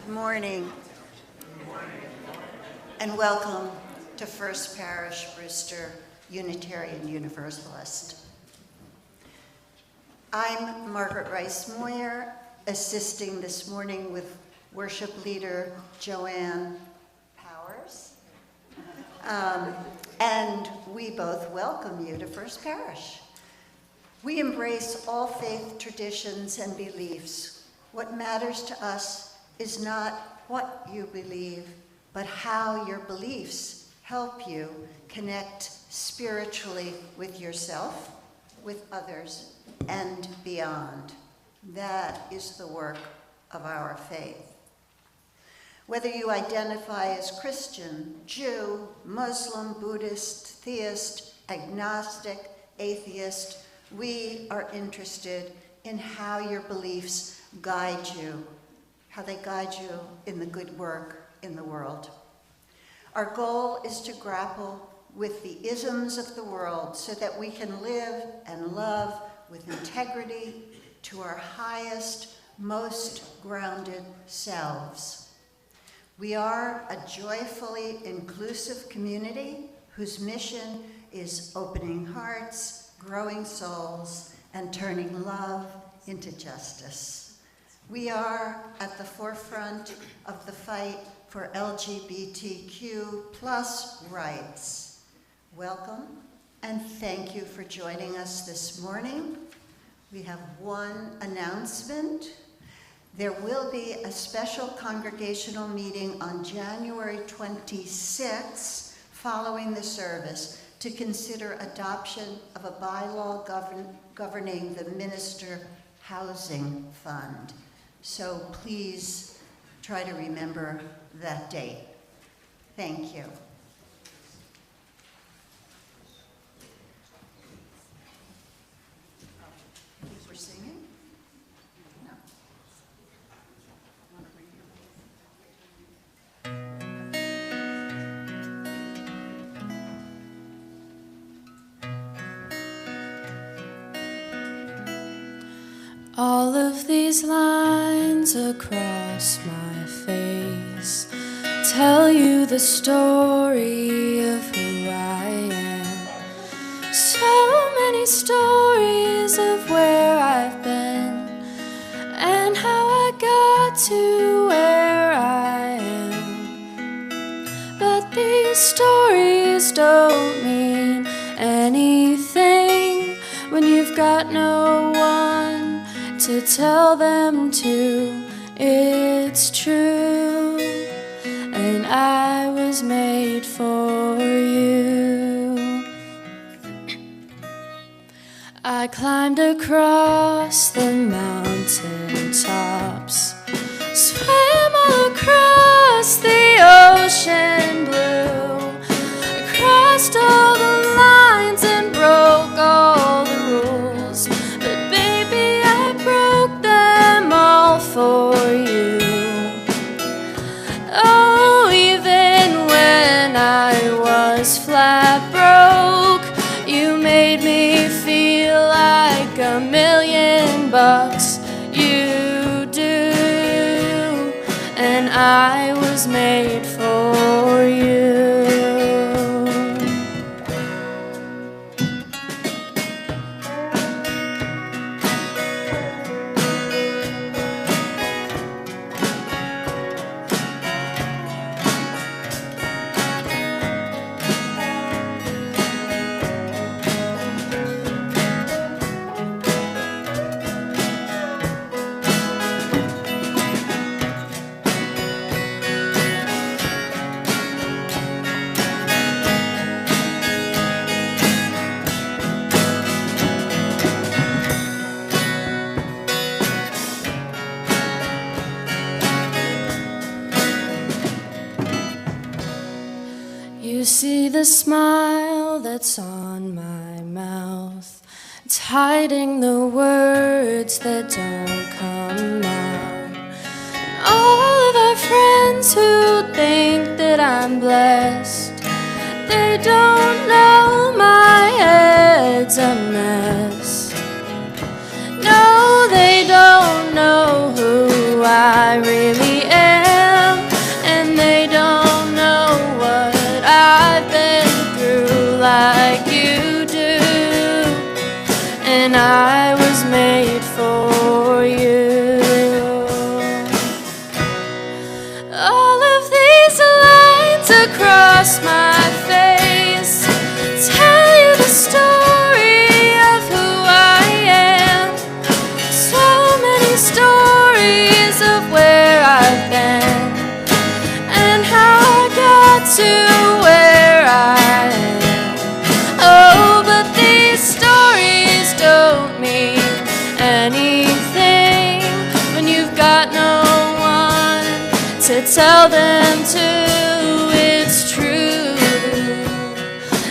Good morning, and welcome to First Parish Brewster Unitarian Universalist. I'm Margaret Rice Moyer, assisting this morning with worship leader Joanne Powers. And we both welcome you to First Parish. We embrace all faith traditions and beliefs. What matters to us is not what you believe, but how your beliefs help you connect spiritually with yourself, with others, and beyond. That is the work of our faith. Whether you identify as Christian, Jew, Muslim, Buddhist, theist, agnostic, atheist, we are interested in how your beliefs guide you, how they guide you in the good work in the world. Our goal is to grapple with the isms of the world so that we can live and love with integrity to our highest, most grounded selves. We are a joyfully inclusive community whose mission is opening hearts, growing souls, and turning love into justice. We are at the forefront of the fight for LGBTQ plus rights. Welcome, and thank you for joining us this morning. We have one announcement. There will be a special congregational meeting on January 26th following the service to consider adoption of a bylaw governing the Minister Housing Fund. So please try to remember that date. Thank you. We're singing? No. I want to read All of these lines across my face tell you the story of who I am. So many stories of where I've been and how I got to where I am. But these stories don't mean anything when you've got no one to tell them to. It's true, and I was made for you. I climbed across the mountain tops, swam across the ocean blue. I crossed all the lines and broke all the rules, but baby, I broke them all for you. Oh, even when I was flat broke, you made me feel like $1,000,000. You do, and I was made for you. You see the smile that's on my mouth. It's hiding the words that don't come out. And all of our friends who think that I'm blessed, they don't know my head's a mess. No, they don't know who I really am. and I was made for you. All of these lines across my face tell you the story of who I am. So many stories of where I've been and how I got to where I am. Oh, but these stories don't mean anything when you've got no one to tell them to. It's true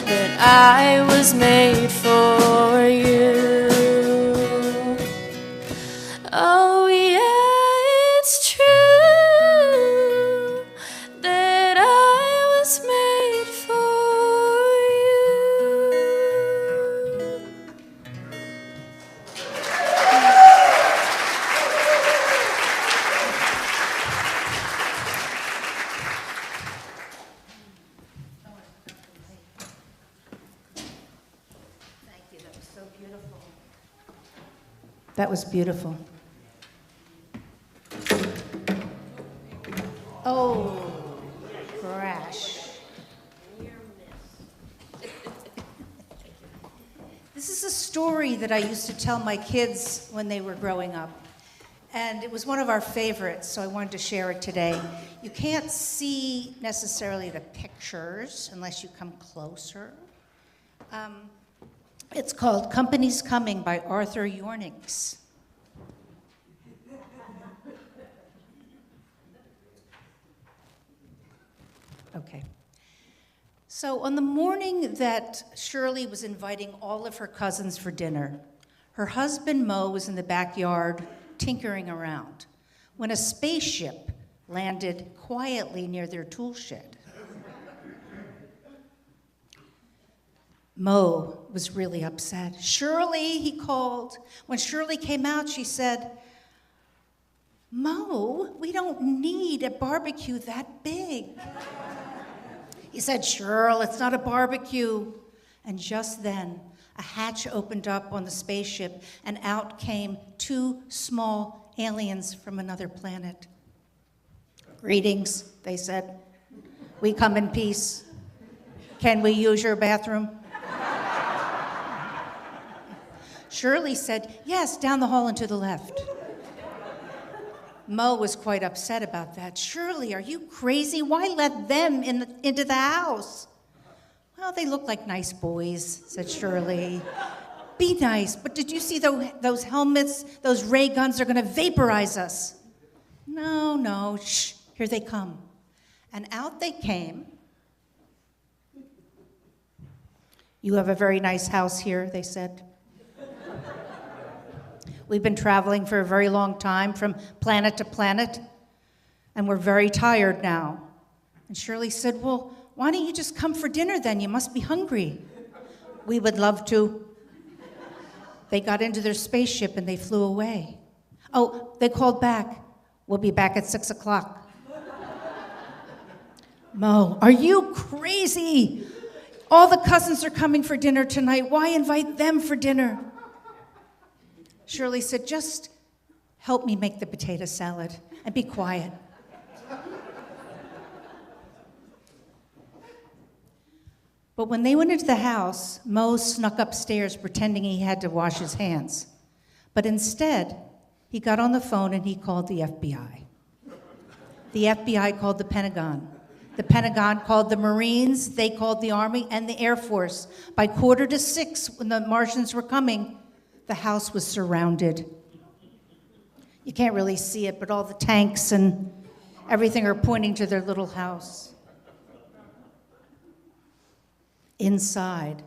that I was made for you. Oh yeah, it's true that I was made for you. Thank you, that was so beautiful. That was beautiful. Oh, crash. This is a story that I used to tell my kids when they were growing up. And it was one of our favorites, so I wanted to share it today. You can't see necessarily the pictures unless you come closer. It's called Company's Coming by Arthur Yornings. Okay. So on the morning that Shirley was inviting all of her cousins for dinner, her husband Mo was in the backyard tinkering around when a spaceship landed quietly near their tool shed. Mo was really upset. "Shirley," he called. When Shirley came out, she said, "Mo, we don't need a barbecue that big." He said, "Shirl, it's not a barbecue." And just then, a hatch opened up on the spaceship, and out came two small aliens from another planet. "Greetings," they said. "We come in peace. Can we use your bathroom?" Shirley said, "Yes, down the hall and to the left." Mo was quite upset about that. "Shirley, are you crazy? Why let them into the house?" "Well, they look like nice boys," said Shirley. "Be nice, but did you see those helmets? Those ray guns are going to vaporize us." No, shh, here they come." And out they came. "You have a very nice house here," they said. "We've been traveling for a very long time from planet to planet, and we're very tired now." And Shirley said, "Well, why don't you just come for dinner then? You must be hungry." "We would love to." They got into their spaceship and they flew away. Oh, they called back, "We'll be back at 6 o'clock. "Mo, are you crazy? All the cousins are coming for dinner tonight. Why invite them for dinner?" Shirley said, "Just help me make the potato salad and be quiet." But when they went into the house, Mo snuck upstairs pretending he had to wash his hands. But instead, he got on the phone and he called the FBI. The FBI called the Pentagon. The Pentagon called the Marines, they called the Army and the Air Force. By 5:45, when the Martians were coming, the house was surrounded. You can't really see it, but all the tanks and everything are pointing to their little house. Inside,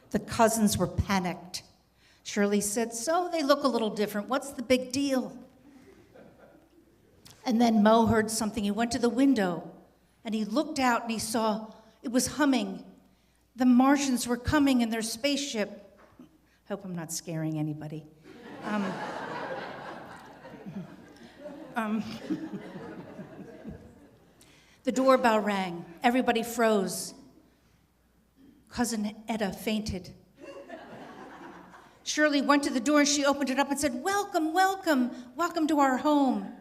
the cousins were panicked. Shirley said, "So they look a little different. What's the big deal?" And then Mo heard something. He went to the window and he looked out and he saw it was humming. The Martians were coming in their spaceship. Hope I'm not scaring anybody. The doorbell rang. Everybody froze. Cousin Etta fainted. Shirley went to the door and she opened it up and said, "Welcome, welcome, welcome to our home."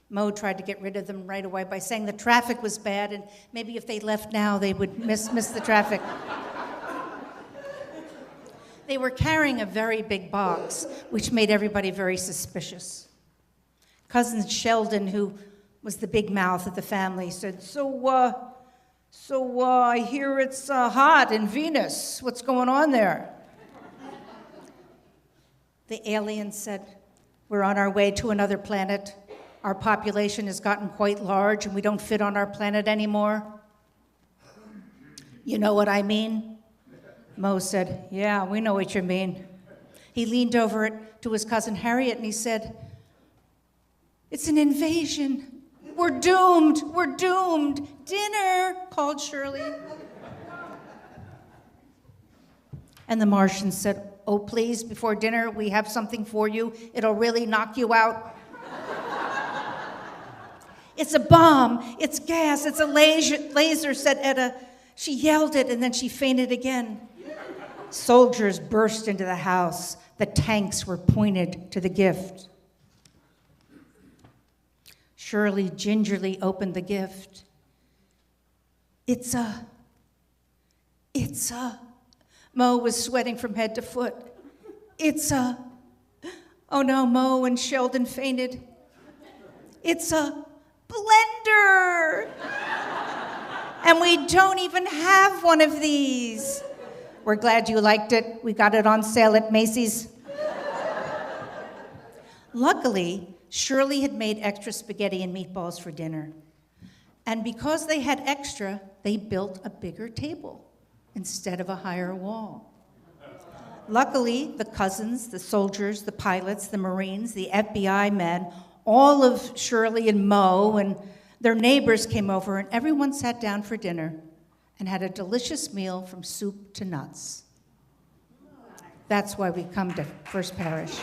Mo tried to get rid of them right away by saying the traffic was bad and maybe if they left now they would miss the traffic. They were carrying a very big box, which made everybody very suspicious. Cousin Sheldon, who was the big mouth of the family, said, So I hear it's hot in Venus. What's going on there?" The alien said, "We're on our way to another planet. Our population has gotten quite large and we don't fit on our planet anymore." "You know what I mean?" Mo said, "Yeah, we know what you mean." He leaned over to his cousin Harriet and he said, "It's an invasion. We're doomed. We're doomed. Dinner," called Shirley. And the Martian said, "Oh, please, before dinner, we have something for you. It'll really knock you out." "It's a bomb. It's gas. It's a laser," said Etta. She yelled it and then she fainted again. Soldiers burst into the house. The tanks were pointed to the gift. Shirley gingerly opened the gift. It's a. Mo was sweating from head to foot. Oh no, Mo and Sheldon fainted. "It's a blender. And we don't even have one of these. We're glad you liked it. We got it on sale at Macy's." Luckily, Shirley had made extra spaghetti and meatballs for dinner. And because they had extra, they built a bigger table instead of a higher wall. Luckily, the cousins, the soldiers, the pilots, the Marines, the FBI men, all of Shirley and Mo and their neighbors came over, and everyone sat down for dinner and had a delicious meal from soup to nuts. That's why we come to First Parish.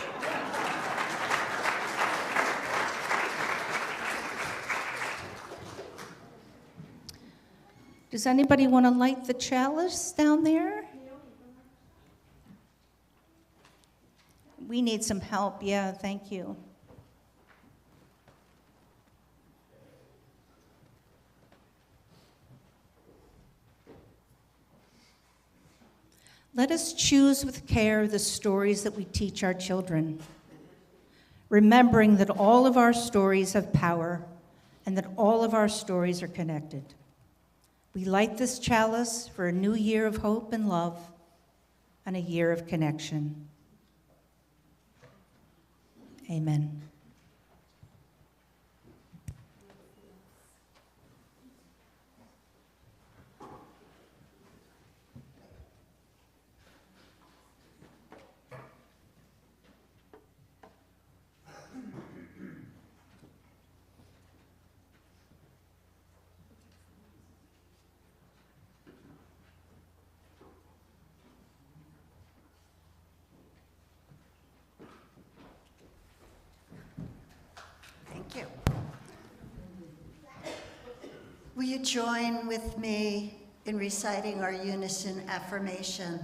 Does anybody want to light the chalice down there? We need some help. Yeah, thank you. Let us choose with care the stories that we teach our children, remembering that all of our stories have power and that all of our stories are connected. We light this chalice for a new year of hope and love and a year of connection. Amen. Thank you. Will you join with me in reciting our unison affirmation?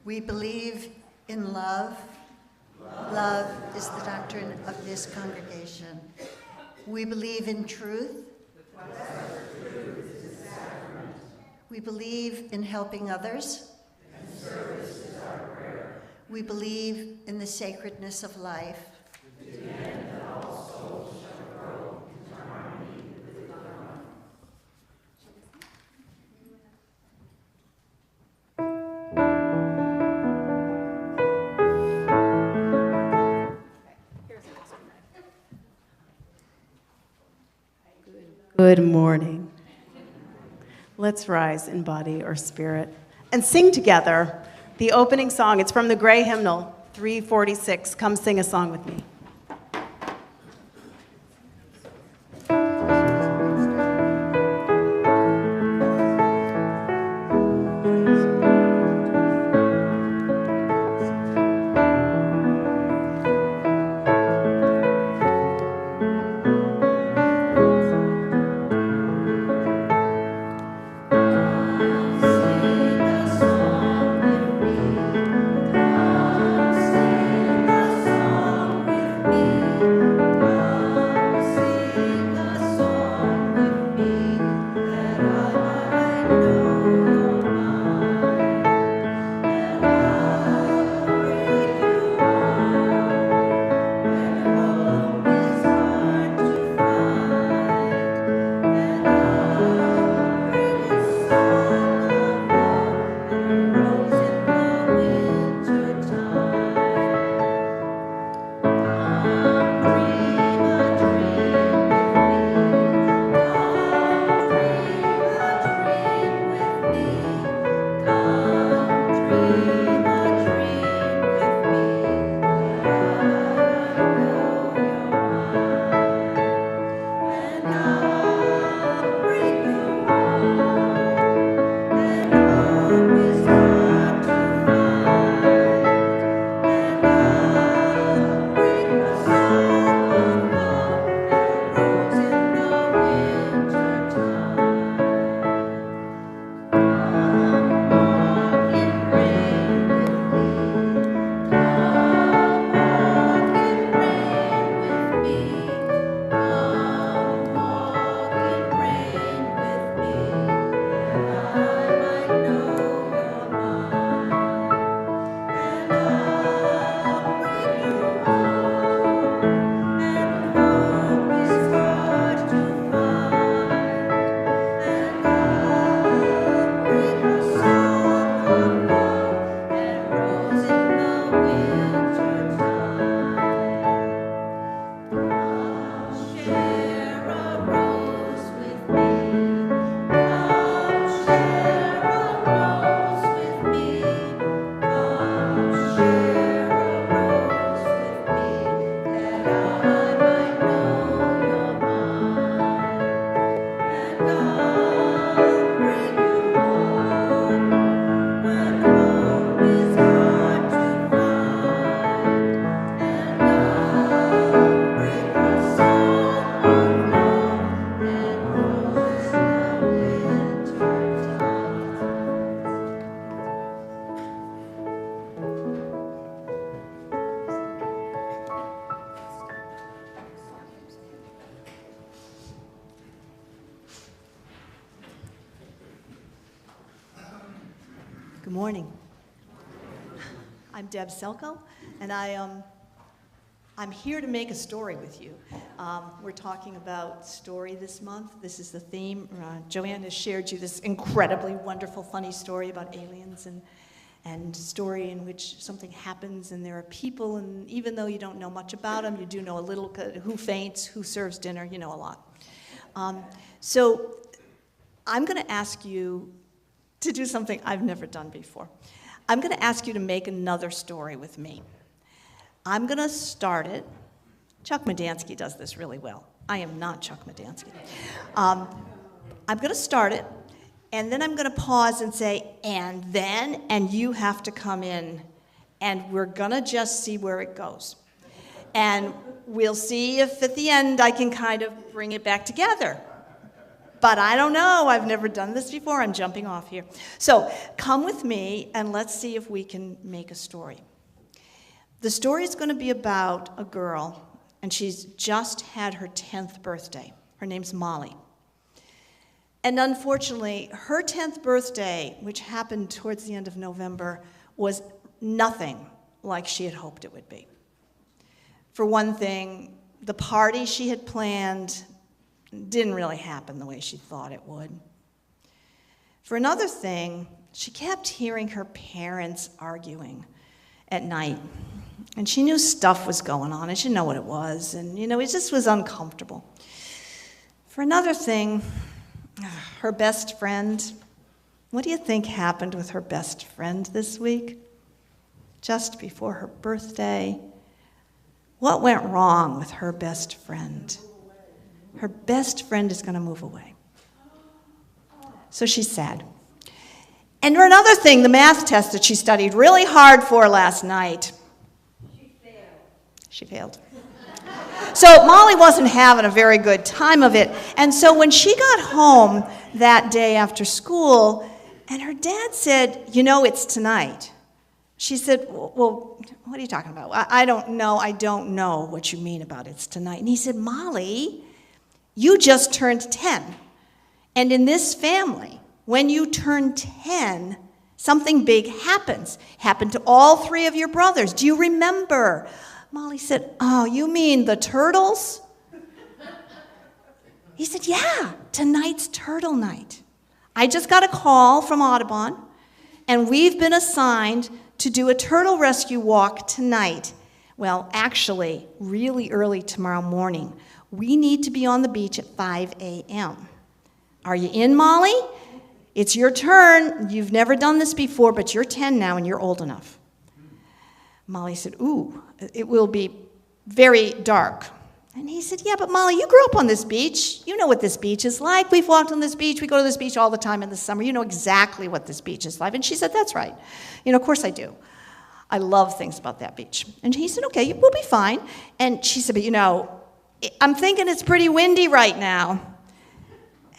We believe in love. Love is the doctrine of this congregation. We believe in truth. We believe in helping others. We believe in the sacredness of life. Good morning. Let's rise in body or spirit and sing together the opening song. It's from the Gray Hymnal, 346. Come sing a song with me. Sing a song with me. Good morning. I'm Deb Selko, and I'm here to make a story with you. We're talking about story this month. This is the theme. Joanne has shared you this incredibly wonderful, funny story about aliens and story in which something happens and there are people, and even though you don't know much about them, you do know a little, who faints, who serves dinner, you know a lot. So I'm going to ask you to do something I've never done before. I'm going to ask you to make another story with me. I'm going to start it. Chuck Medansky does this really well. I am not Chuck Medansky. I'm going to start it, and then I'm going to pause and say, and then, and you have to come in, and we're going to just see where it goes. And we'll see if at the end I can kind of bring it back together. But I don't know, I've never done this before, I'm jumping off here. So come with me and let's see if we can make a story. The story is going to be about a girl, and she's just had her 10th birthday. Her name's Molly. And unfortunately, her 10th birthday, which happened towards the end of November, was nothing like she had hoped it would be. For one thing, the party she had planned didn't really happen the way she thought it would. For another thing, she kept hearing her parents arguing at night. And she knew stuff was going on, and she didn't know what it was, and it just was uncomfortable. For another thing, her best friend, what do you think happened with her best friend this week? Just before her birthday, what went wrong with her best friend? Her best friend is going to move away. So she's sad. And for another thing, the math test that she studied really hard for last night. She failed. So Molly wasn't having a very good time of it. And so when she got home that day after school, and her dad said, it's tonight. She said, well, what are you talking about? I don't know what you mean about it's tonight. And he said, Molly, you just turned 10. And in this family, when you turn 10, something big happens. Happened to all three of your brothers. Do you remember? Molly said, oh, you mean the turtles? He said, yeah, tonight's turtle night. I just got a call from Audubon, and we've been assigned to do a turtle rescue walk tonight. Well, actually, really early tomorrow morning. We need to be on the beach at 5 a.m. Are you in, Molly? It's your turn. You've never done this before, but you're 10 now and you're old enough. Molly said, ooh, it will be very dark. And he said, yeah, but Molly, you grew up on this beach. You know what this beach is like. We've walked on this beach. We go to this beach all the time in the summer. You know exactly what this beach is like. And she said, that's right. Of course I do. I love things about that beach. And he said, okay, we'll be fine. And she said, but I'm thinking it's pretty windy right now.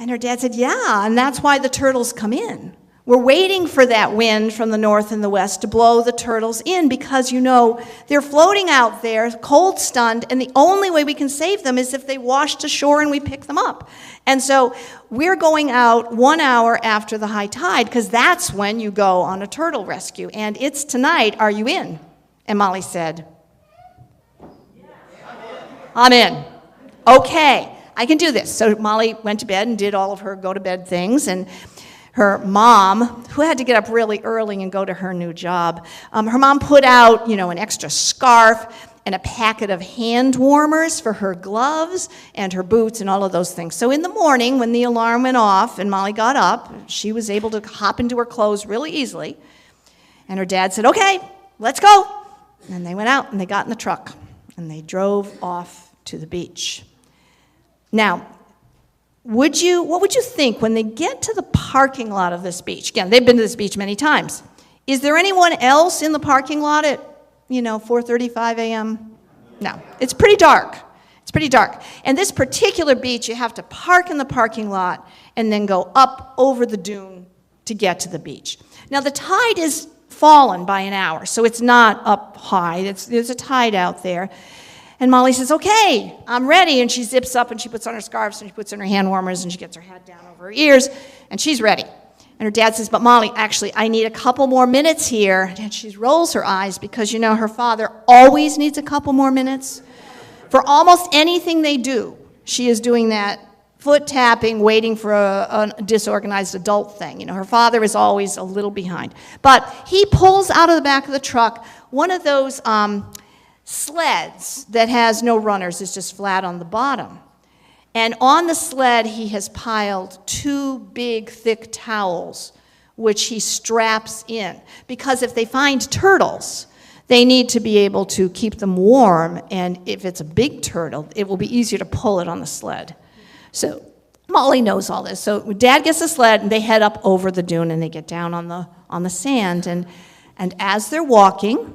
And her dad said, yeah, and that's why the turtles come in. We're waiting for that wind from the north and the west to blow the turtles in because, they're floating out there, cold stunned, and the only way we can save them is if they wash to shore and we pick them up. And so we're going out 1 hour after the high tide because that's when you go on a turtle rescue. And it's tonight. Are you in? And Molly said, I'm in. Okay, I can do this. So Molly went to bed and did all of her go-to-bed things, and her mom, who had to get up really early and go to her new job, her mom put out, an extra scarf and a packet of hand warmers for her gloves and her boots and all of those things. So in the morning, when the alarm went off and Molly got up, she was able to hop into her clothes really easily. And her dad said, okay, let's go. And they went out and they got in the truck and they drove off to the beach. Now, what would you think when they get to the parking lot of this beach? Again, they've been to this beach many times. Is there anyone else in the parking lot at, 4:35 a.m.? No, it's pretty dark. It's pretty dark. And this particular beach, you have to park in the parking lot and then go up over the dune to get to the beach. Now, the tide is fallen by an hour, so it's not up high. There's a tide out there. And Molly says, okay, I'm ready. And she zips up and she puts on her scarves and she puts on her hand warmers and she gets her hat down over her ears and she's ready. And her dad says, but Molly, actually, I need a couple more minutes here. And she rolls her eyes because, her father always needs a couple more minutes. For almost anything they do, she is doing that foot tapping, waiting for a disorganized adult thing. Her father is always a little behind. But he pulls out of the back of the truck one of those sleds that has no runners, it's just flat on the bottom. And on the sled, he has piled 2 big, thick towels, which he straps in. Because if they find turtles, they need to be able to keep them warm, and if it's a big turtle, it will be easier to pull it on the sled. So Molly knows all this. So Dad gets the sled, and they head up over the dune, and they get down on the sand. And as they're walking,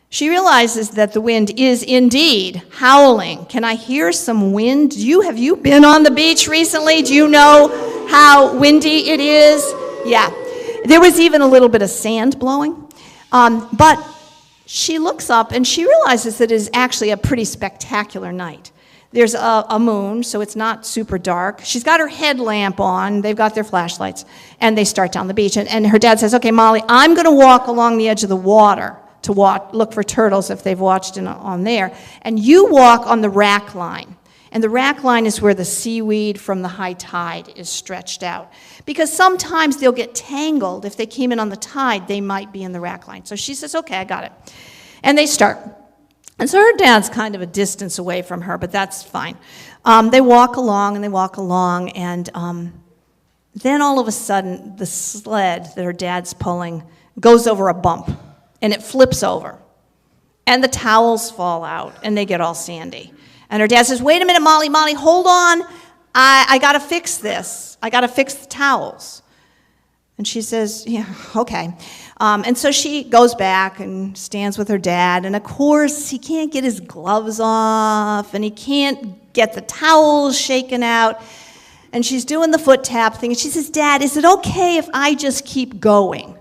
she realizes that the wind is indeed howling. Can I hear some wind? Have you been on the beach recently? Do you know how windy it is? Yeah. There was even a little bit of sand blowing. But she looks up and she realizes that it is actually a pretty spectacular night. There's a moon, so it's not super dark. She's got her headlamp on. They've got their flashlights. And they start down the beach. And her dad says, okay, Molly, I'm going to walk along the edge of the water to look for turtles if they've watched on there. And you walk on the rack line. And the rack line is where the seaweed from the high tide is stretched out. Because sometimes they'll get tangled. If they came in on the tide, they might be in the rack line. So she says, okay, I got it. And they start. And so her dad's kind of a distance away from her, but that's fine. They walk along, and then all of a sudden, the sled that her dad's pulling goes over a bump. And it flips over. And the towels fall out, and they get all sandy. And her dad says, wait a minute, Molly, hold on. I got to fix this. I got to fix the towels. And she says, yeah, okay. And so she goes back and stands with her dad. And, of course, he can't get his gloves off, and he can't get the towels shaken out. And she's doing the foot tap thing. And she says, Dad, is it okay if I just keep going?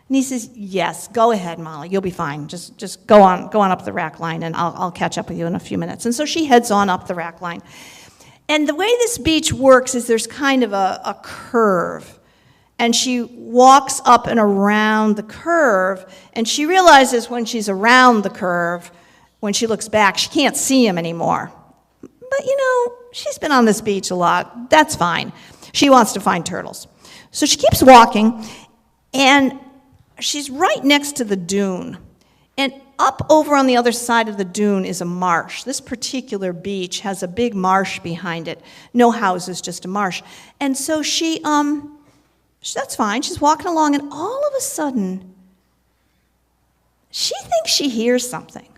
And he says, yes, go ahead, Molly. You'll be fine. Just go on up the rack line, and I'll catch up with you in a few minutes. And so she heads on up the rack line. And the way this beach works is there's kind of a curve. And she walks up and around the curve, and she realizes when she's around the curve, when she looks back, she can't see him anymore. But, she's been on this beach a lot. That's fine. She wants to find turtles. So she keeps walking, and she's right next to the dune. And up over on the other side of the dune is a marsh. This particular beach has a big marsh behind it. No houses, just a marsh. And so that's fine. She's walking along, and all of a sudden, she thinks she hears something.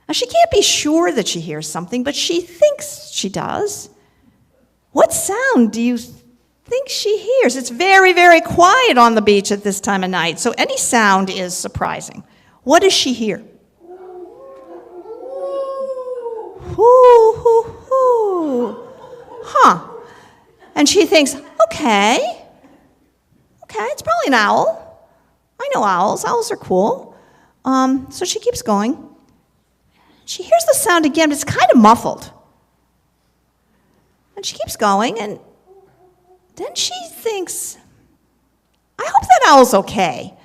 Now, she can't be sure that she hears something, but she thinks she does. What sound do you think she hears? It's very, very quiet on the beach at this time of night, so any sound is surprising. What does she hear? Hoo, hoo, hoo. Huh. And she thinks, okay, it's probably an owl. I know owls. Owls are cool. So she keeps going. She hears the sound again, but it's kind of muffled. And she keeps going, and then she thinks, I hope that owl's okay.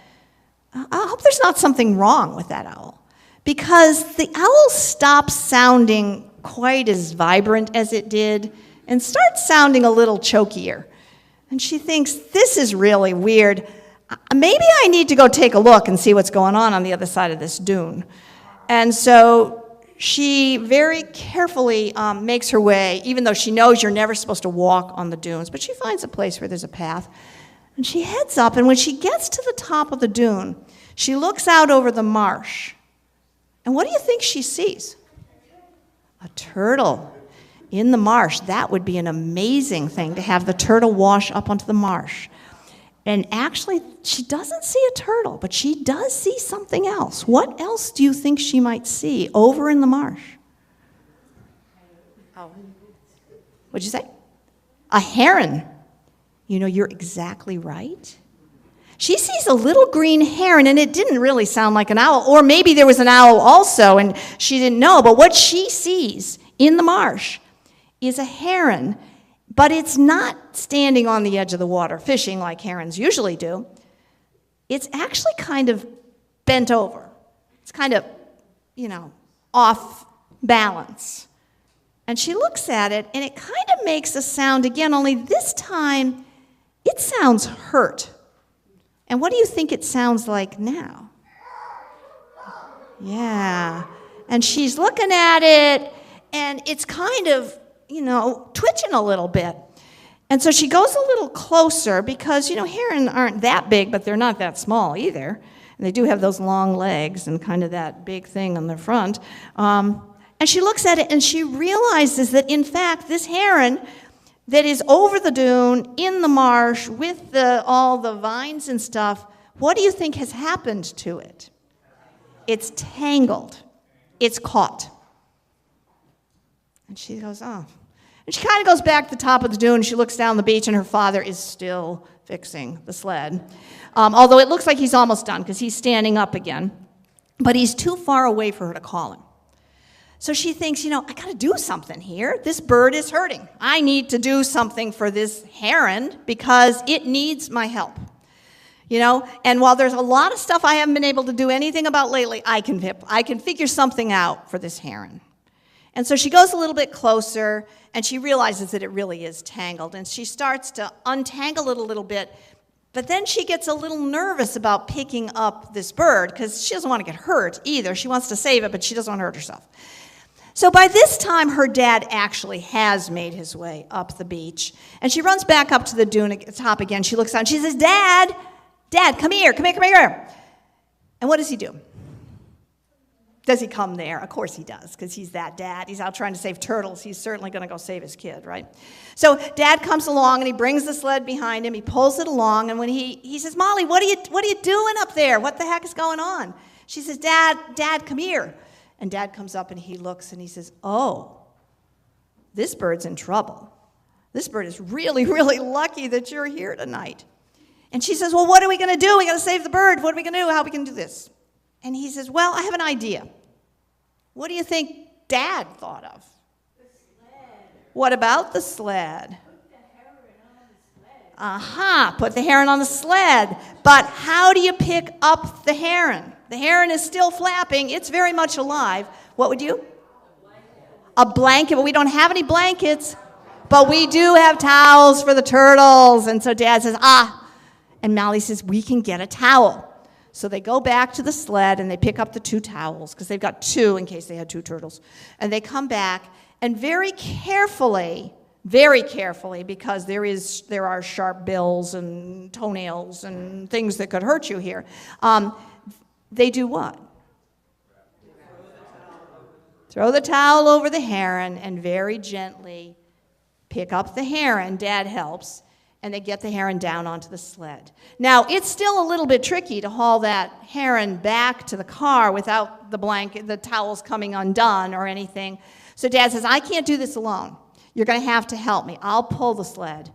I hope there's not something wrong with that owl. Because the owl stops sounding quite as vibrant as it did and starts sounding a little chokier. And she thinks, this is really weird. Maybe I need to go take a look and see what's going on the other side of this dune. And so she very carefully makes her way, even though she knows you're never supposed to walk on the dunes, but she finds a place where there's a path. And she heads up, and when she gets to the top of the dune, she looks out over the marsh. And what do you think she sees? A turtle in the marsh. That would be an amazing thing, to have the turtle wash up onto the marsh. And actually, she doesn't see a turtle, but she does see something else. What else do you think she might see over in the marsh? Oh. What'd you say? A heron. You're exactly right. She sees a little green heron, and it didn't really sound like an owl. Or maybe there was an owl also, and she didn't know. But what she sees in the marsh is a heron, But it's not standing on the edge of the water, fishing like herons usually do. It's actually kind of bent over. It's kind of, off balance. And she looks at it, and it kind of makes a sound again, only this time it sounds hurt. And what do you think it sounds like now? Yeah. And she's looking at it, and it's kind of, twitching a little bit. And so she goes a little closer because, herons aren't that big, but they're not that small either. And they do have those long legs and kind of that big thing on the front. And she looks at it, and she realizes that, in fact, this heron that is over the dune, in the marsh, with all the vines and stuff, what do you think has happened to it? It's tangled. It's caught. And she goes, oh. And she kind of goes back to the top of the dune, and she looks down the beach, and her father is still fixing the sled. Although it looks like he's almost done, because he's standing up again. But he's too far away for her to call him. So she thinks, I got to do something here. This bird is hurting. I need to do something for this heron because it needs my help. And while there's a lot of stuff I haven't been able to do anything about lately, I can figure something out for this heron. And so she goes a little bit closer, and she realizes that it really is tangled. And she starts to untangle it a little bit, but then she gets a little nervous about picking up this bird because she doesn't want to get hurt either. She wants to save it, but she doesn't want to hurt herself. So by this time, her dad actually has made his way up the beach. And she runs back up to the dune top again. She looks out and she says, Dad, come here. And what does he do? Does he come there? Of course he does, because he's that dad. He's out trying to save turtles. He's certainly going to go save his kid, right? So Dad comes along, and he brings the sled behind him. He pulls it along, and when he says, Molly, what are you doing up there? What the heck is going on? She says, Dad, come here. And Dad comes up, and he looks, and he says, oh, this bird's in trouble. This bird is really, really lucky that you're here tonight. And she says, well, what are we going to do? We got to save the bird. What are we going to do? How are we going to do this? And he says, well, I have an idea. What do you think Dad thought of? The sled. What about the sled? Put the heron on the sled. Put the heron on the sled. But how do you pick up the heron? The heron is still flapping. It's very much alive. What would you? A blanket. But we don't have any blankets. But we do have towels for the turtles. And so Dad says, And Molly says, we can get a towel. So they go back to the sled, and they pick up the 2 towels, because they've got 2 in case they had 2 turtles. And they come back, and very carefully, because there are sharp bills and toenails and things that could hurt you here, they do what? Throw the towel over the heron, and very gently pick up the heron. Dad helps. And they get the heron down onto the sled. Now, it's still a little bit tricky to haul that heron back to the car without the towels coming undone or anything. So Dad says, I can't do this alone. You're going to have to help me. I'll pull the sled.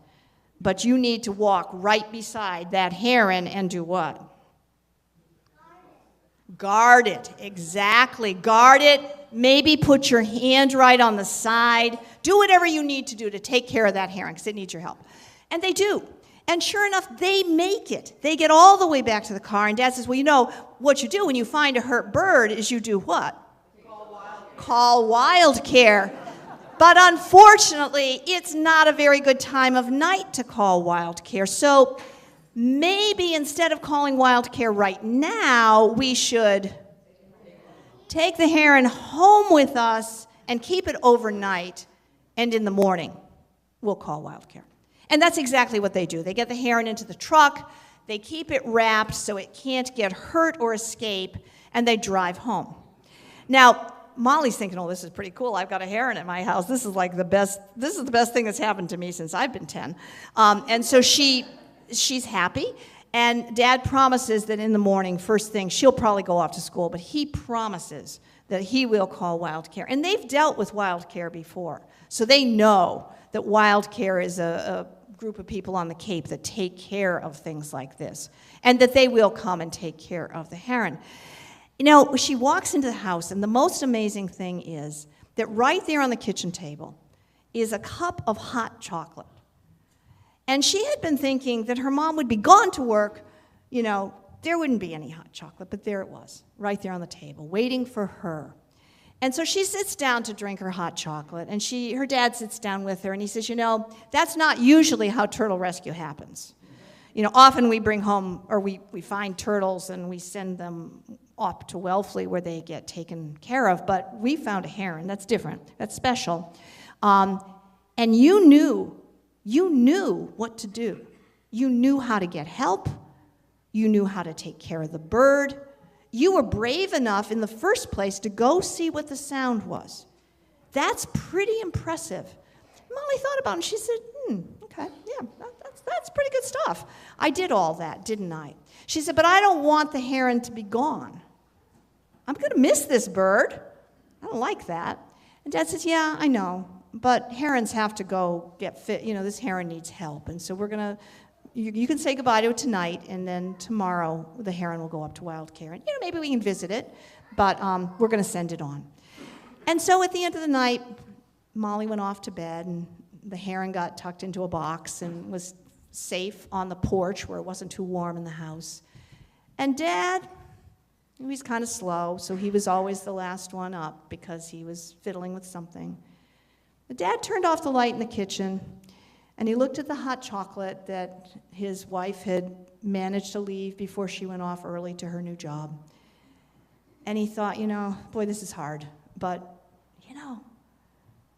But you need to walk right beside that heron and do what? Guard it. Exactly. Guard it. Maybe put your hand right on the side. Do whatever you need to do to take care of that heron, because it needs your help. And they do. And sure enough, they make it. They get all the way back to the car, and Dad says, well, what you do when you find a hurt bird is you do what? Call wild care. But unfortunately, it's not a very good time of night to call wild care. So maybe instead of calling wild care right now, we should take the heron home with us and keep it overnight, and in the morning, we'll call wild care. And that's exactly what they do. They get the heron into the truck, they keep it wrapped so it can't get hurt or escape, and they drive home. Now, Molly's thinking, oh, this is pretty cool. I've got a heron at my house. This is the best thing that's happened to me since I've been 10. And so she's happy, and Dad promises that in the morning, first thing, she'll probably go off to school, but he promises that he will call wild care. And they've dealt with wild care before, so they know that wild care is a group of people on the Cape that take care of things like this, and that they will come and take care of the heron. She walks into the house, and the most amazing thing is that right there on the kitchen table is a cup of hot chocolate. And she had been thinking that her mom would be gone to work, you know, there wouldn't be any hot chocolate, but there it was, right there on the table, waiting for her. And so she sits down to drink her hot chocolate, and her dad sits down with her, and he says, you know, that's not usually how turtle rescue happens. You know, often we bring home, or we find turtles, and we send them up to Wellfleet where they get taken care of, but we found a heron. That's different. That's special. And you knew what to do. You knew how to get help. You knew how to take care of the bird. You were brave enough in the first place to go see what the sound was. That's pretty impressive. Molly thought about it and she said, okay, yeah, that's pretty good stuff. I did all that, didn't I? She said, but I don't want the heron to be gone. I'm going to miss this bird. I don't like that. And Dad says, yeah, I know, but herons have to go get fit. You know, this heron needs help. And so we're going to, you can say goodbye to it tonight, and then tomorrow the heron will go up to Wild Care. And, you know, maybe we can visit it, but we're going to send it on. And so at the end of the night, Molly went off to bed, and the heron got tucked into a box and was safe on the porch where it wasn't too warm in the house. And Dad, he was kind of slow, so he was always the last one up because he was fiddling with something. But Dad turned off the light in the kitchen, and he looked at the hot chocolate that his wife had managed to leave before she went off early to her new job. And he thought, you know, boy, this is hard, but, you know,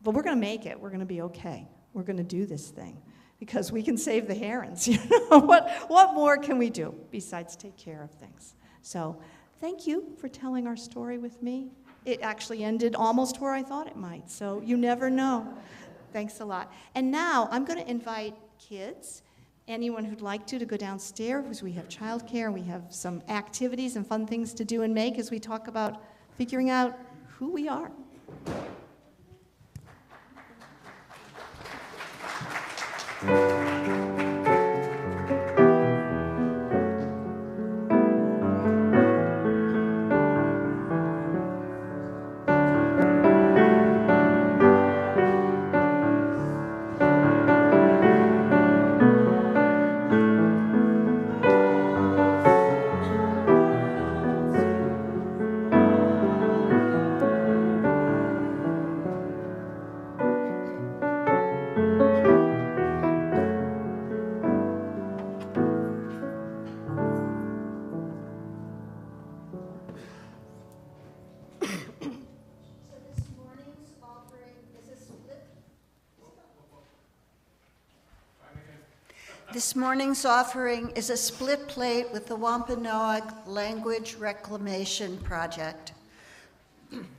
but we're going to make it. We're going to be okay. We're going to do this thing because we can save the herons. You know, what more can we do besides take care of things? So thank you for telling our story with me. It actually ended almost where I thought it might, so you never know. Thanks a lot. And now I'm going to invite kids, anyone who'd like to go downstairs because we have childcare and we have some activities and fun things to do and make as we talk about figuring out who we are. This morning's offering is a split plate with the Wampanoag Language Reclamation Project.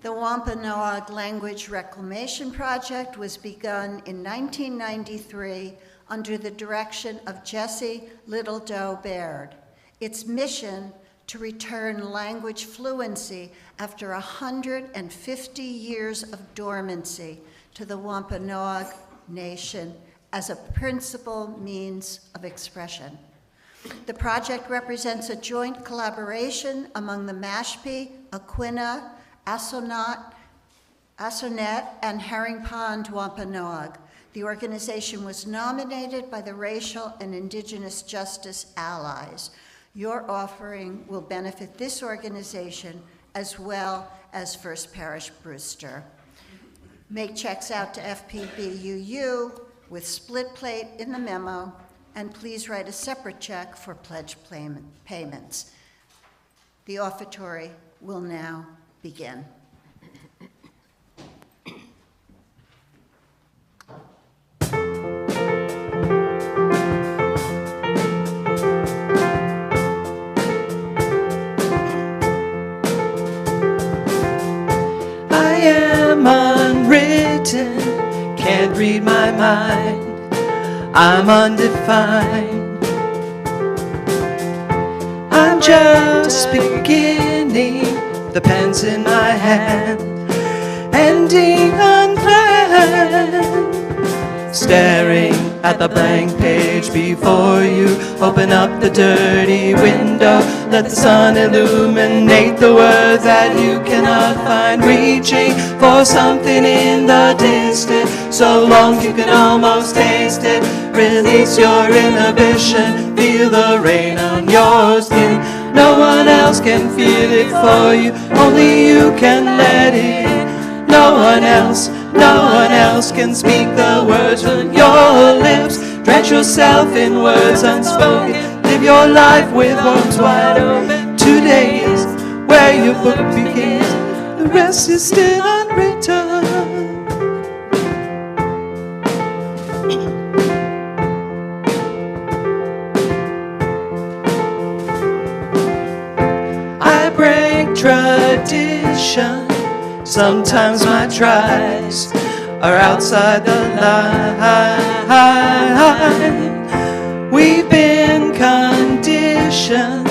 The Wampanoag Language Reclamation Project was begun in 1993 under the direction of Jessie Littledoe Baird. Its mission to return language fluency after 150 years of dormancy to the Wampanoag Nation as a principal means of expression. The project represents a joint collaboration among the Mashpee, Aquinnah, Assonet, and Herring Pond Wampanoag. The organization was nominated by the Racial and Indigenous Justice Allies. Your offering will benefit this organization as well as First Parish Brewster. Make checks out to FPBUU with split plate in the memo, and please write a separate check for pledge payments. The offertory will now begin. I am unwritten, can't read my mind, I'm undefined. I'm just beginning, the pen's in my hand, ending unplanned. Staring at the blank page before you, open up the dirty window, let the sun illuminate the words that you cannot find, reaching for something in the distance so long you can almost taste it. Release your inhibition, feel the rain on your skin. No one else can feel it for you, only you can let it in. No one else can speak the words on your lips. Drench yourself in words unspoken, live your life with arms wide open. Today is where your book begins, the rest is still unwritten. I break tradition, sometimes my tries are outside the line. We've been conditioned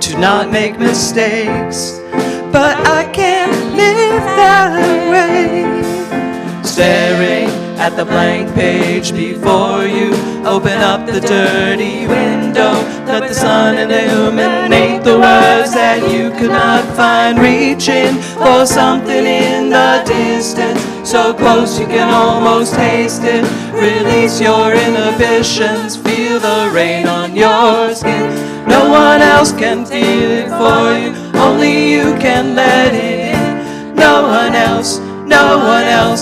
to not make mistakes, but I can't live that way. Staring at the blank page before you, open up the dirty window, let the sun illuminate the words that you could not find. Reaching for something in the distance, so close you can almost taste it. Release your inhibitions, feel the rain on your skin. No one else can feel it for you, only you can let it in. No one else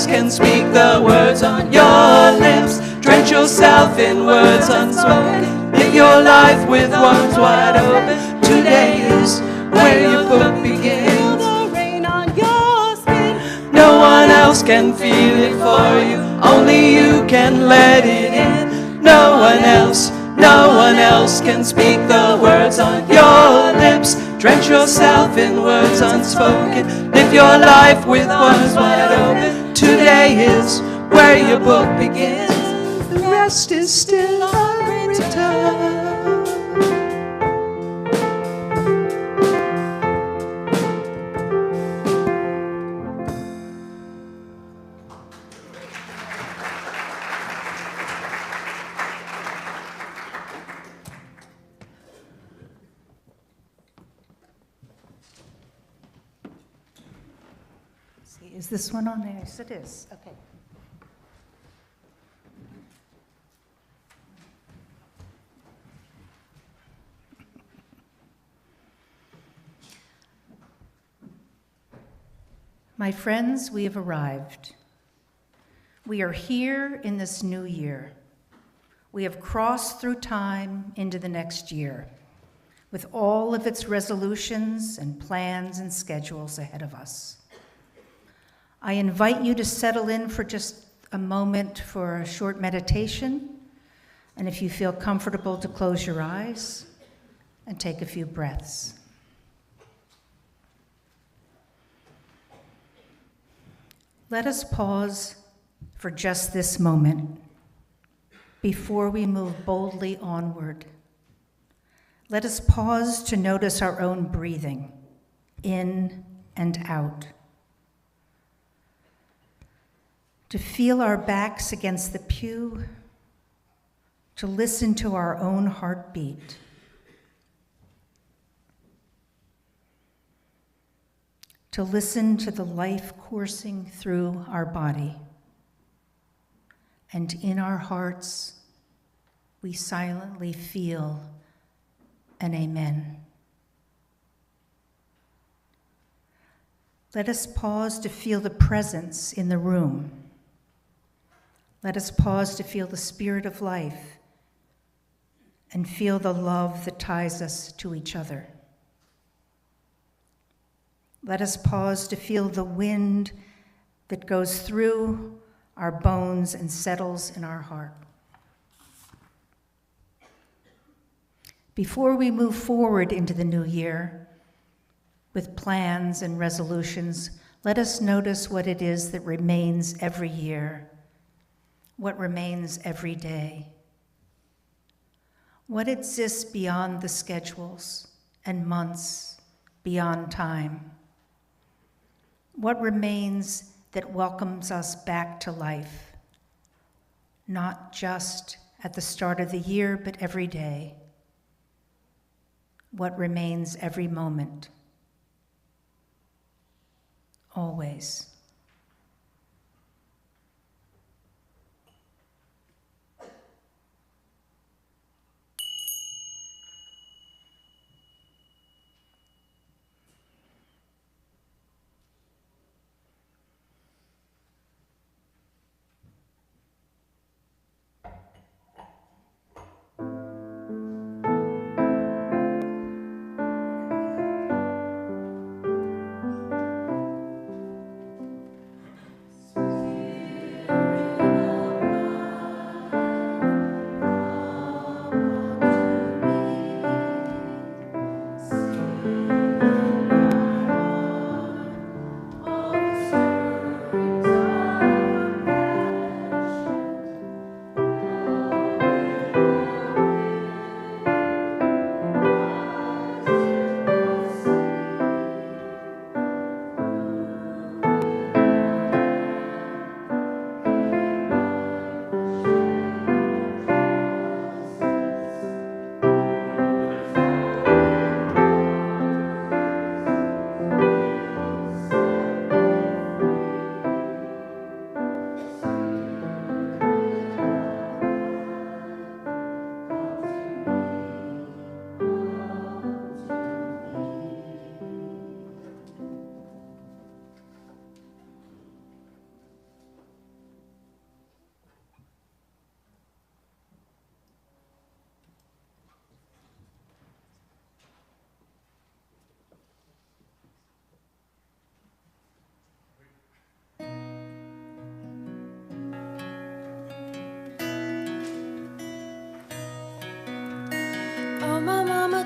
can speak the words on your lips. Drench yourself in words unspoken, live your life with arms wide open. Today is where your book begins. The rain on your skin. No one else can feel it for you, only you can let it in. No one else can speak the words on your lips. Drench yourself in words unspoken, live your life with arms wide open. Today is where your book begins, the rest is still unwritten. Is this one on there? Yes, it is. Okay. My friends, we have arrived. We are here in this new year. We have crossed through time into the next year, with all of its resolutions and plans and schedules ahead of us. I invite you to settle in for just a moment for a short meditation, and if you feel comfortable, to close your eyes and take a few breaths. Let us pause for just this moment before we move boldly onward. Let us pause to notice our own breathing, in and out. To feel our backs against the pew, to listen to our own heartbeat. To listen to the life coursing through our body. And in our hearts, we silently feel an amen. Let us pause to feel the presence in the room. Let us pause to feel the spirit of life and feel the love that ties us to each other. Let us pause to feel the wind that goes through our bones and settles in our heart. Before we move forward into the new year with plans and resolutions, let us notice what it is that remains every year. What remains every day? What exists beyond the schedules and months, beyond time? What remains that welcomes us back to life, not just at the start of the year, but every day? What remains every moment? Always.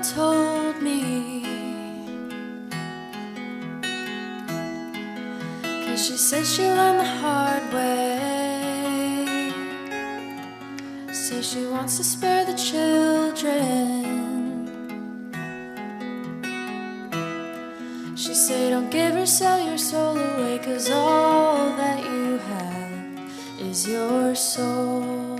mama told me, 'cause she said she learned the hard way. Says she wants to spare the children. She said, don't give her, sell your soul away, 'cause all that you have is your soul.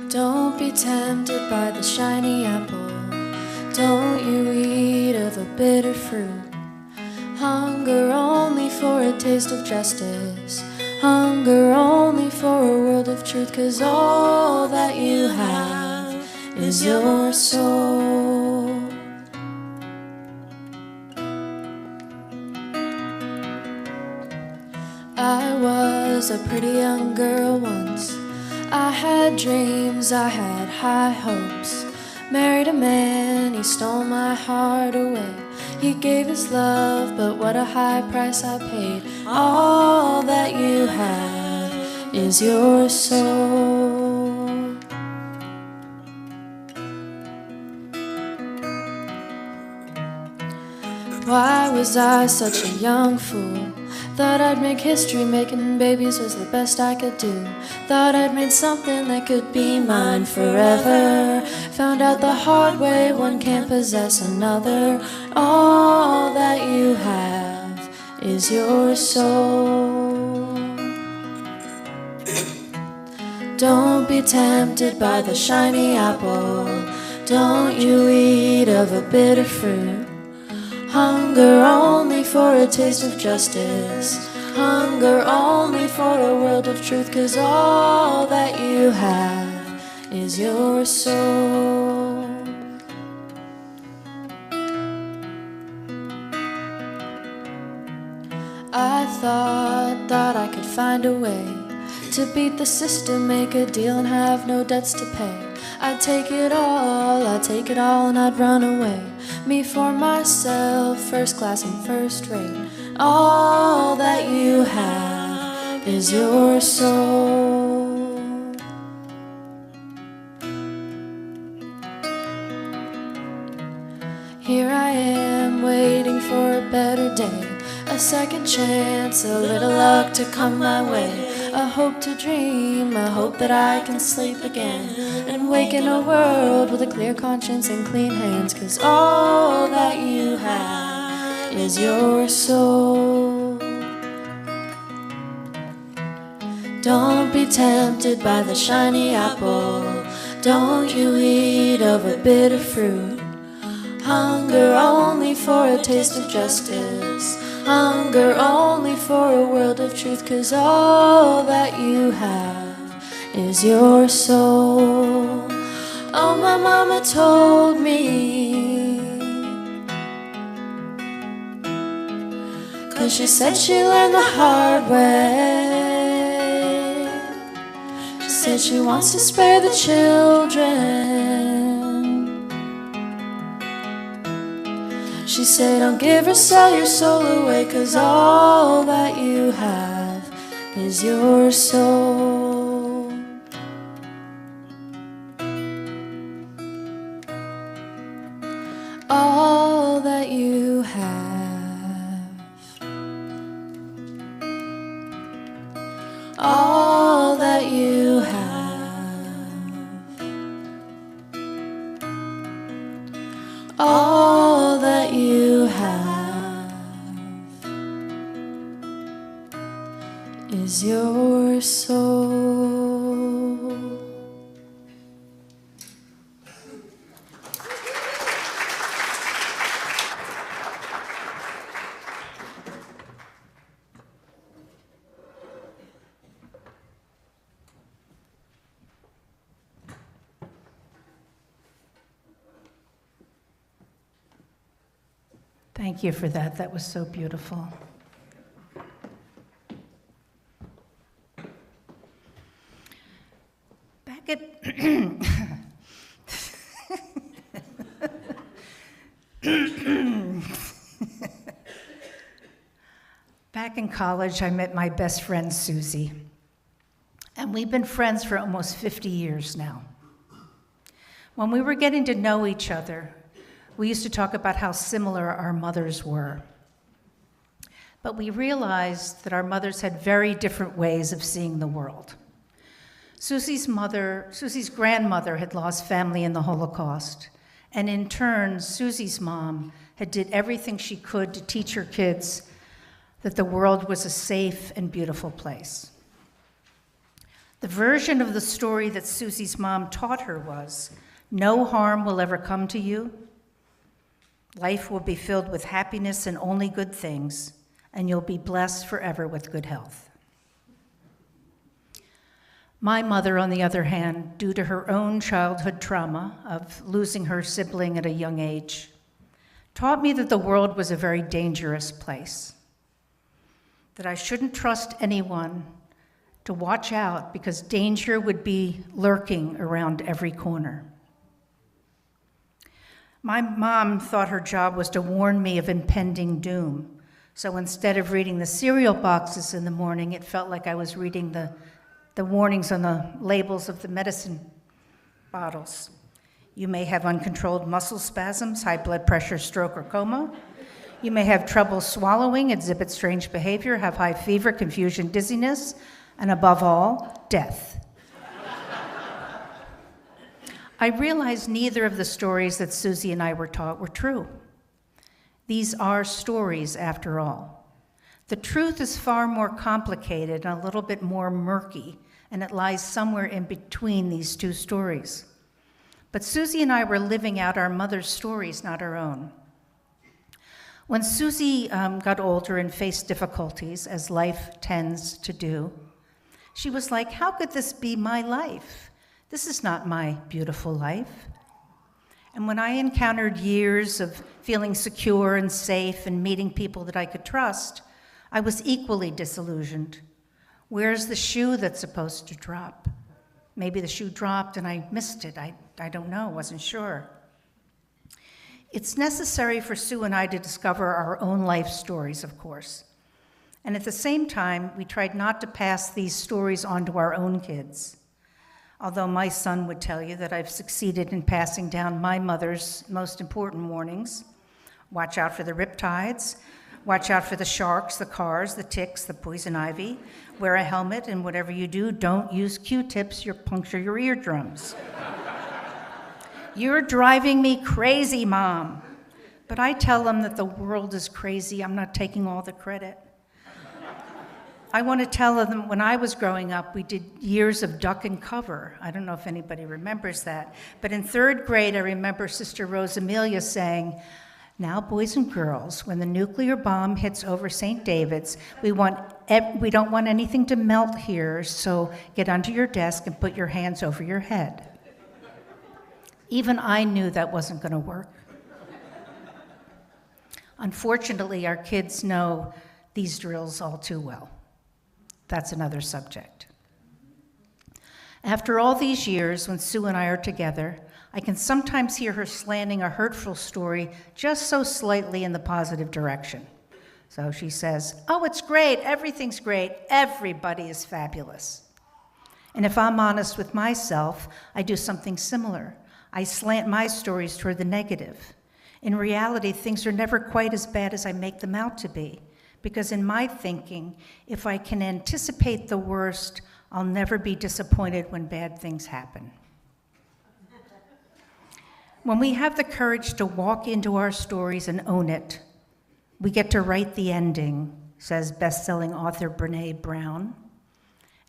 Don't be tempted by the shiny apple. Don't you eat of a bitter fruit. Hunger only for a taste of justice. Hunger only for a world of truth, 'cause all that you have is your soul. I was a pretty young girl once. I had dreams, I had high hopes. Married a man, he stole my heart away. He gave his love, but what a high price I paid. All that you have is your soul. Why was I such a young fool? Thought I'd make history, making babies was the best I could do. Thought I'd made something that could be mine forever. Found out the hard way, one can't possess another. All that you have is your soul. Don't be tempted by the shiny apple. Don't you eat of a bitter fruit. Hunger only for a taste of justice. Hunger only for a world of truth, 'cause all that you have is your soul. I thought I could find a way to beat the system, make a deal and have no debts to pay. I'd take it all and I'd run away. Me for myself, first class and first rate. All that you have is your soul. Here I am waiting for a better day, a second chance, a little luck to come my way. A hope to dream, a hope that I can sleep again and wake in a world with a clear conscience and clean hands, 'cause all that you have is your soul. Don't be tempted by the shiny apple. Don't you eat of a bitter fruit. Hunger only for a taste of justice. Hunger only for a world of truth, 'cause all that you have is your soul. Oh, my mama told me, 'cause she said she learned the hard way. She said she wants to spare the children. She said, don't give or sell your soul away, 'cause all that you have is your soul. All that you have. All that you have. All that you have is your soul. Thank you for that. That was so beautiful. Back at back in college, I met my best friend, Susie. And we've been friends for almost 50 years now. When we were getting to know each other, we used to talk about how similar our mothers were. But we realized that our mothers had very different ways of seeing the world. Susie's grandmother had lost family in the Holocaust, and in turn, Susie's mom had did everything she could to teach her kids that the world was a safe and beautiful place. The version of the story that Susie's mom taught her was, no harm will ever come to you. Life will be filled with happiness and only good things, and you'll be blessed forever with good health. My mother, on the other hand, due to her own childhood trauma of losing her sibling at a young age, taught me that the world was a very dangerous place, that I shouldn't trust anyone, to watch out because danger would be lurking around every corner. My mom thought her job was to warn me of impending doom, so instead of reading the cereal boxes in the morning, it felt like I was reading the warnings on the labels of the medicine bottles. You may have uncontrolled muscle spasms, high blood pressure, stroke, or coma. You may have trouble swallowing, exhibit strange behavior, have high fever, confusion, dizziness, and above all, death. I realized neither of the stories that Susie and I were taught were true. These are stories, after all. The truth is far more complicated and a little bit more murky, and it lies somewhere in between these two stories. But Susie and I were living out our mother's stories, not our own. When Susie got older and faced difficulties, as life tends to do, she was like, how could this be my life? This is not my beautiful life. And when I encountered years of feeling secure and safe and meeting people that I could trust, I was equally disillusioned. Where's the shoe that's supposed to drop? Maybe the shoe dropped and I missed it. I don't know, wasn't sure. It's necessary for Sue and I to discover our own life stories, of course. And at the same time, we tried not to pass these stories on to our own kids. Although my son would tell you that I've succeeded in passing down my mother's most important warnings. Watch out for the riptides. Watch out for the sharks, the cars, the ticks, the poison ivy. Wear a helmet, and whatever you do, don't use Q-tips, you'll puncture your eardrums. You're driving me crazy, Mom. But I tell them that the world is crazy. I'm not taking all the credit. I want to tell them when I was growing up, we did years of duck and cover. I don't know if anybody remembers that. But in third grade, I remember Sister Rose Amelia saying, now, boys and girls, when the nuclear bomb hits over St. David's, we don't want anything to melt here, so get under your desk and put your hands over your head. Even I knew that wasn't going to work. Unfortunately, our kids know these drills all too well. That's another subject. After all these years, when Sue and I are together, I can sometimes hear her slanting a hurtful story just so slightly in the positive direction. So she says, oh, it's great, everything's great, everybody is fabulous. And if I'm honest with myself, I do something similar. I slant my stories toward the negative. In reality, things are never quite as bad as I make them out to be, because in my thinking, if I can anticipate the worst, I'll never be disappointed when bad things happen. When we have the courage to walk into our stories and own it, we get to write the ending, says best-selling author Brené Brown.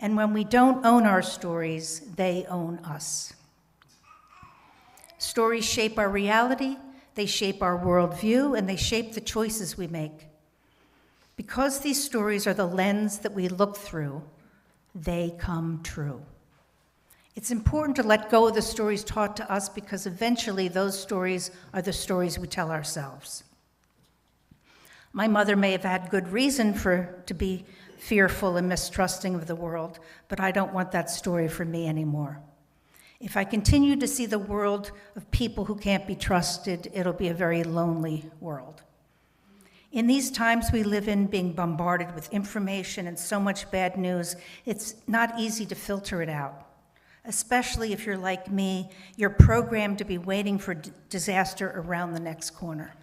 And when we don't own our stories, they own us. Stories shape our reality, they shape our worldview, and they shape the choices we make. Because these stories are the lens that we look through, they come true. It's important to let go of the stories taught to us because eventually those stories are the stories we tell ourselves. My mother may have had good reason to be fearful and mistrusting of the world, but I don't want that story for me anymore. If I continue to see the world of people who can't be trusted, it'll be a very lonely world. In these times we live in, being bombarded with information and so much bad news, it's not easy to filter it out. especially if you're like me, you're programmed to be waiting for disaster around the next corner.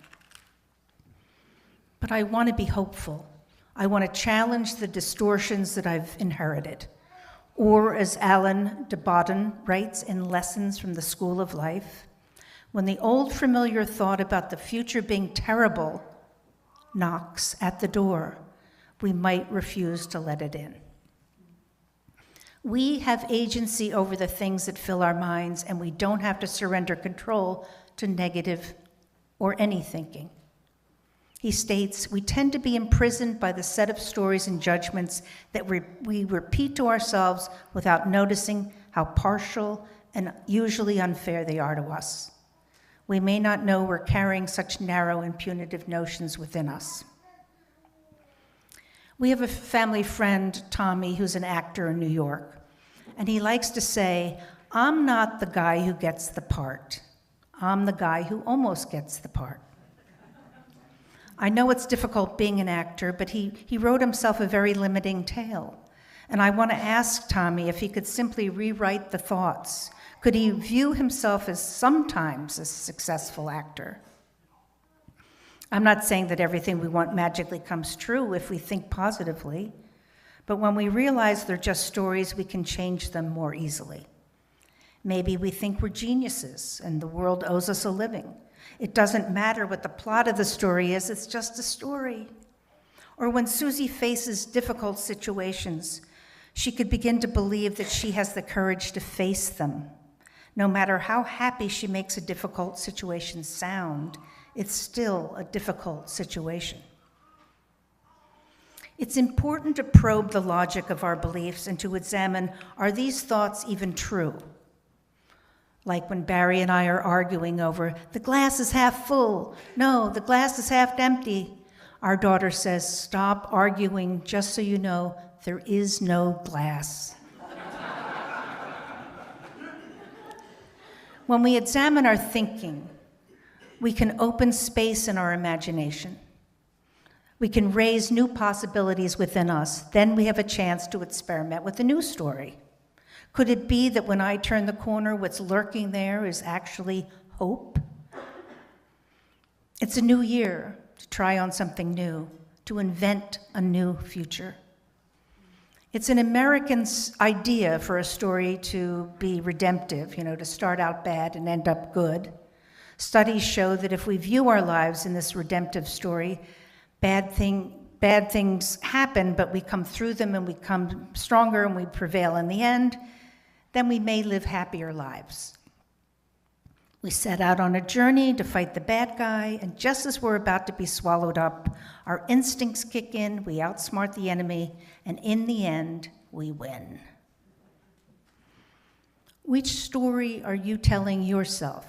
But I want to be hopeful. I want to challenge the distortions that I've inherited. Or, as Alan de Botton writes in Lessons from the School of Life, when the old familiar thought about the future being terrible knocks at the door, we might refuse to let it in. We have agency over the things that fill our minds, and we don't have to surrender control to negative or any thinking. He states, we tend to be imprisoned by the set of stories and judgments that we repeat to ourselves without noticing how partial and usually unfair they are to us. We may not know we're carrying such narrow and punitive notions within us. We have a family friend, Tommy, who's an actor in New York, and he likes to say, I'm not the guy who gets the part. I'm the guy who almost gets the part. I know it's difficult being an actor, but he wrote himself a very limiting tale. And I want to ask Tommy if he could simply rewrite the thoughts. Could he view himself as sometimes a successful actor? I'm not saying that everything we want magically comes true if we think positively, but when we realize they're just stories, we can change them more easily. Maybe we think we're geniuses and the world owes us a living. It doesn't matter what the plot of the story is, it's just a story. Or when Susie faces difficult situations, she could begin to believe that she has the courage to face them. No matter how happy she makes a difficult situation sound, it's still a difficult situation. It's important to probe the logic of our beliefs and to examine, are these thoughts even true? Like when Barry and I are arguing over, the glass is half full. No, the glass is half empty. Our daughter says, stop arguing, just so you know, there is no glass. When we examine our thinking, we can open space in our imagination. We can raise new possibilities within us. Then we have a chance to experiment with a new story. Could it be that when I turn the corner, what's lurking there is actually hope? It's a new year to try on something new, to invent a new future. It's an American idea for a story to be redemptive, to start out bad and end up good. Studies show that if we view our lives in this redemptive story, bad things happen, but we come through them and we come stronger and we prevail in the end, then we may live happier lives. We set out on a journey to fight the bad guy, and just as we're about to be swallowed up, our instincts kick in, we outsmart the enemy, and in the end, we win. Which story are you telling yourself?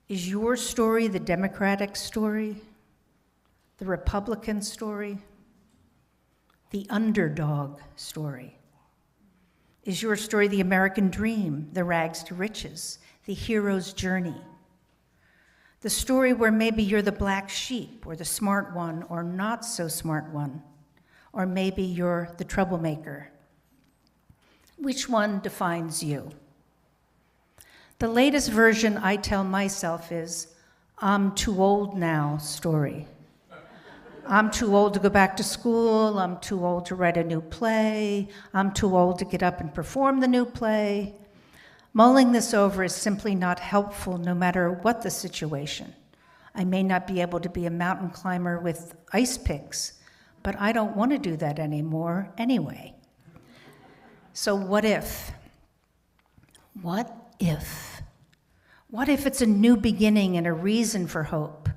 Is your story the Democratic story? The Republican story? The underdog story? Is your story the American dream, the rags to riches, the hero's journey? The story where maybe you're the black sheep or the smart one or not so smart one, or maybe you're the troublemaker. Which one defines you? The latest version I tell myself is, I'm too old now story. I'm too old to go back to school, I'm too old to write a new play, I'm too old to get up and perform the new play. Mulling this over is simply not helpful no matter what the situation. I may not be able to be a mountain climber with ice picks, but I don't want to do that anymore anyway. So what if? What if? What if it's a new beginning and a reason for hope?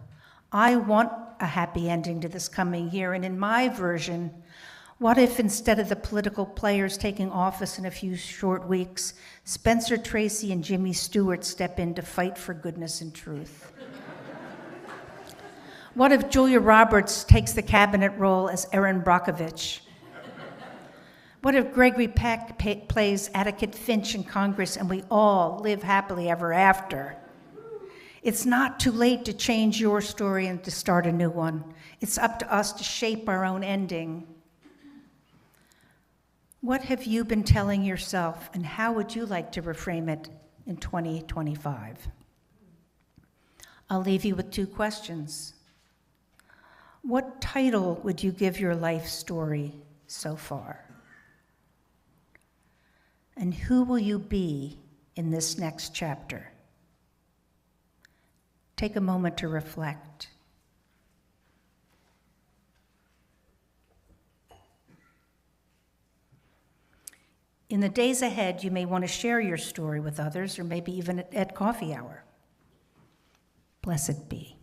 I want a happy ending to this coming year, and in my version, what if instead of the political players taking office in a few short weeks, Spencer Tracy and Jimmy Stewart step in to fight for goodness and truth? What if Julia Roberts takes the cabinet role as Erin Brockovich? What if Gregory Peck plays Atticus Finch in Congress and we all live happily ever after? It's not too late to change your story and to start a new one. It's up to us to shape our own ending. What have you been telling yourself, and how would you like to reframe it in 2025? I'll leave you with 2 questions. What title would you give your life story so far? And who will you be in this next chapter? Take a moment to reflect. In the days ahead, you may want to share your story with others, or maybe even at coffee hour. Blessed be.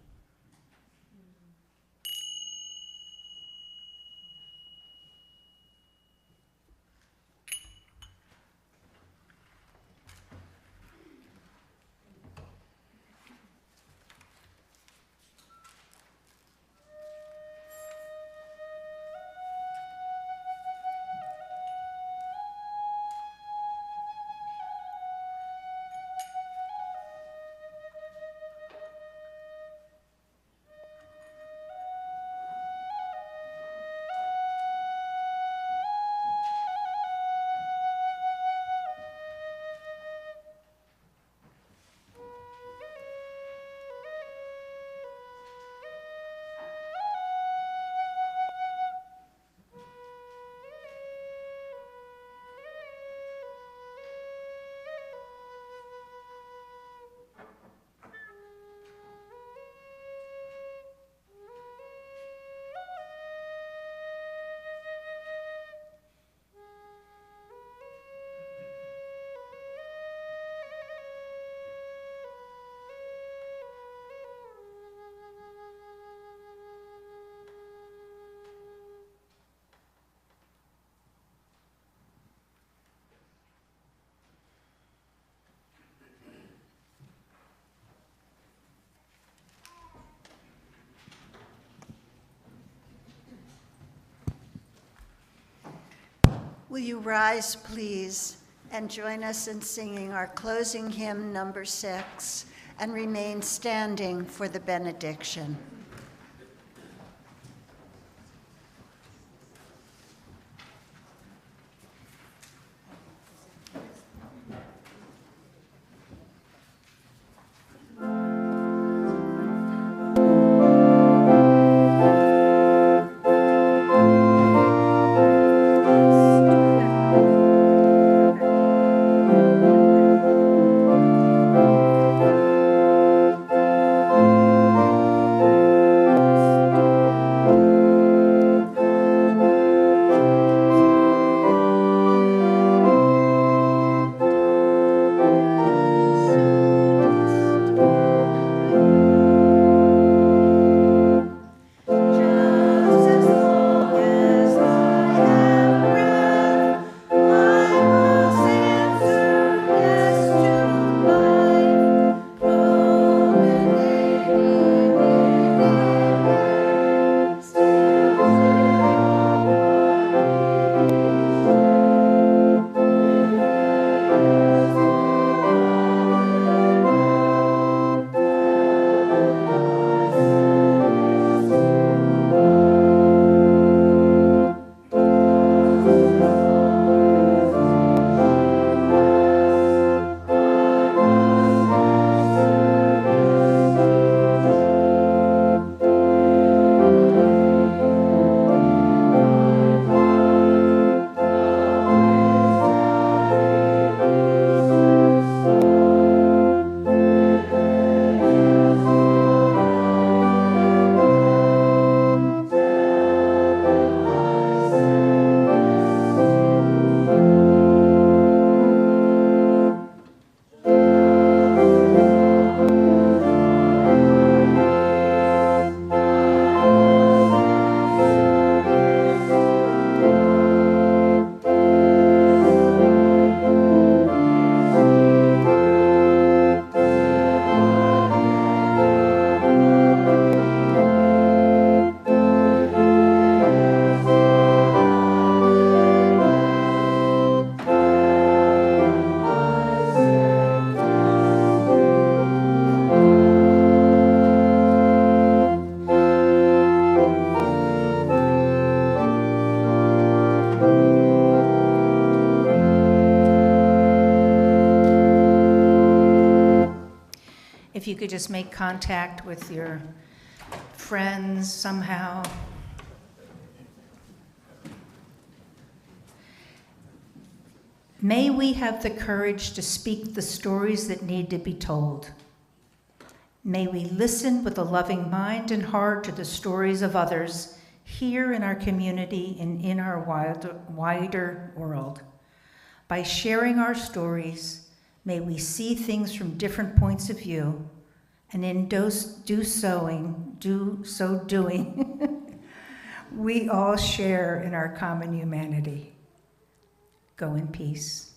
Will you rise, please, and join us in singing our closing hymn, number 6, and remain standing for the benediction. you could just make contact with your friends somehow. May we have the courage to speak the stories that need to be told. May we listen with a loving mind and heart to the stories of others here in our community and in our wider world. By sharing our stories, may we see things from different points of view, and in so doing, we all share in our common humanity. Go in peace.